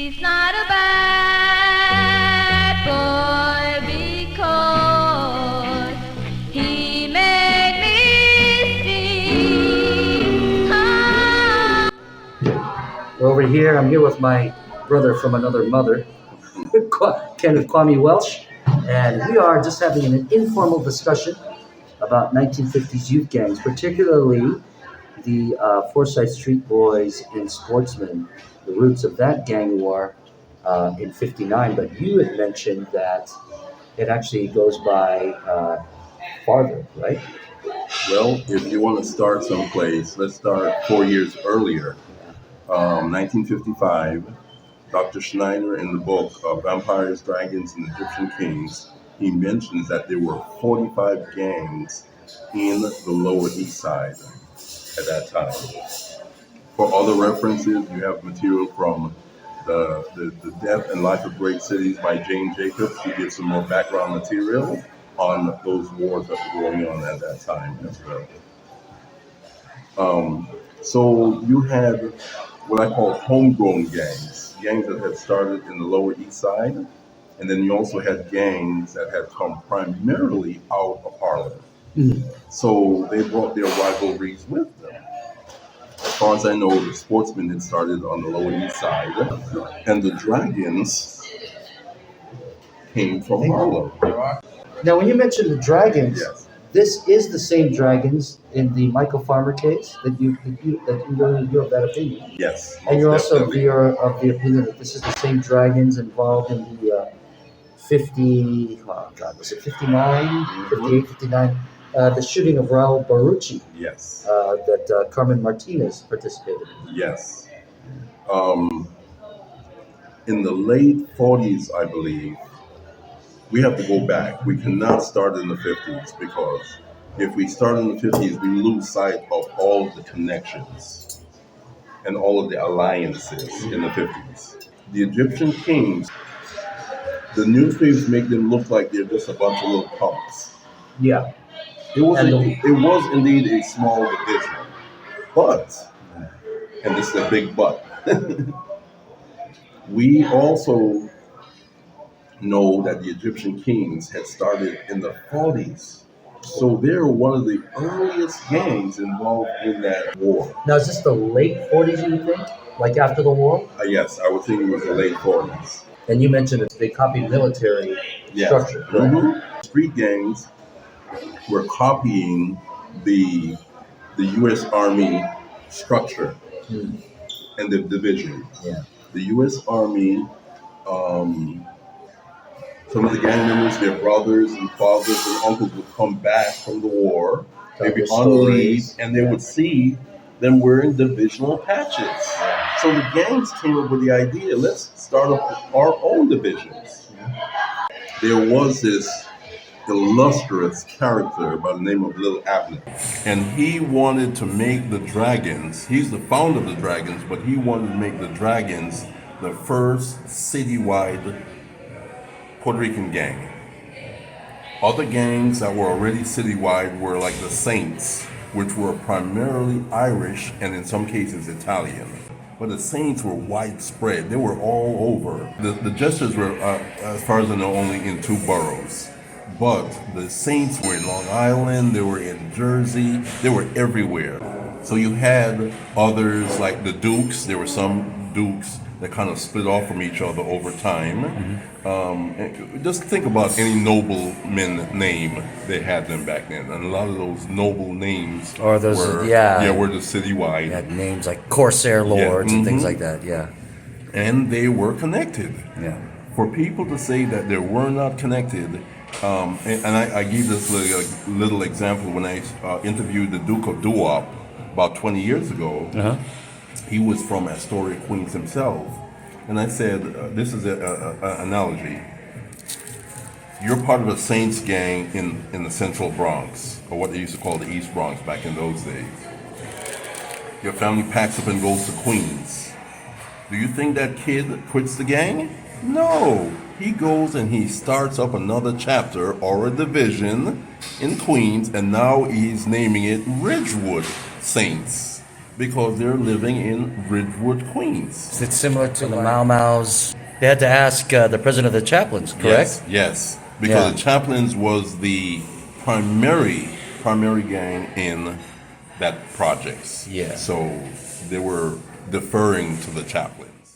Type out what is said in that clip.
He's not a bad boy because he made me see. Over here, I'm here with my brother from another mother, Kenneth Kwame Welsh, and we are just having an informal discussion about 1950s youth gangs, particularly the Forsyth Street Boys and Sportsmen, the roots of that gang war in '59. But you had mentioned that it actually goes by farther, right? Well, if you want to start someplace, let's start 4 years earlier. 1955, Dr. Schneider, in the book Vampires, Dragons, and Egyptian Kings, he mentions that there were 45 gangs in the Lower East Side at that time. For other references, you have material from the Death and Life of Great Cities by Jane Jacobs to give some more background material on those wars that were going on at that time as well. So you had what I call homegrown gangs that had started in the Lower East Side, and then you also had gangs that had come primarily out of Harlem. So they brought their rivalries with them. As far as I know, the Sportsmen had started on the Lower East Side, and the Dragons came from Harlem. Now, when you mentioned the Dragons, Yes. this is the same Dragons in the Michael Farmer case that you're of that opinion. Yes. And you're also of definitely. the opinion that this is the same Dragons involved in the 50, oh God, was it 59, 58, 59, the shooting of Raul Barucci Yes. that Carmen Martinez participated in. Yes. In the late 40s, I believe, we have to go back. We cannot start in the 50s because if we start in the 50s, we lose sight of all of the connections and all of the alliances in the 50s. The Egyptian kings, the newspapers make them look like they're just a bunch of little punks. Yeah. It was indeed a small division, but, and this is a big but, we also know that the Egyptian kings had started in the 40s. So they're one of the earliest gangs involved in that war. Now, is this the late 40s, you would think? Like after the war? Yes, I would think it was the late 40s. And you mentioned that they copied military Yes. structure, correct? Mhm. Street gangs were copying the U.S. Army structure and the division. Yeah. The U.S. Army, some of the gang members, their brothers and fathers and uncles would come back from the war, maybe their on leave, stories. and they would see them wearing divisional patches. So the gangs came up with the idea, let's start up our own divisions. There was this illustrious character by the name of Little Abner. And he wanted to make the Dragons, he's the founder of the Dragons, but he wanted to make the Dragons the first citywide Puerto Rican gang. Other gangs that were already citywide were like the Saints, which were primarily Irish and in some cases Italian. But the Saints were widespread. They were all over. The Jesters were, as far as I know, only in 2 boroughs. But the Saints were in Long Island, they were in Jersey, they were everywhere. So you had others like the Dukes. There were some Dukes that kind of split off from each other over time. Just think about any nobleman name they had them back then, and a lot of those noble names Or those, were the citywide. You had names like Corsair Lords and things like that, yeah. And they were connected. Yeah. For people to say that they were not connected, I gave this little example when I interviewed the Duke of Duop about 20 years ago. He was from Astoria, Queens himself. And I said, this is an analogy. You're part of a Saints gang in the Central Bronx, or what they used to call the East Bronx back in those days. Your family packs up and goes to Queens. Do you think that kid quits the gang? No. He goes and he starts up another chapter or a division in Queens, and now he's naming it Ridgewood Saints. because they're living in Ridgewood, Queens. It's similar to the Mau Mau's. They had to ask the president of the chaplains, correct? Yes. Because Yeah. the chaplains was the primary gang in that projects. Yeah. So they were deferring to the chaplains.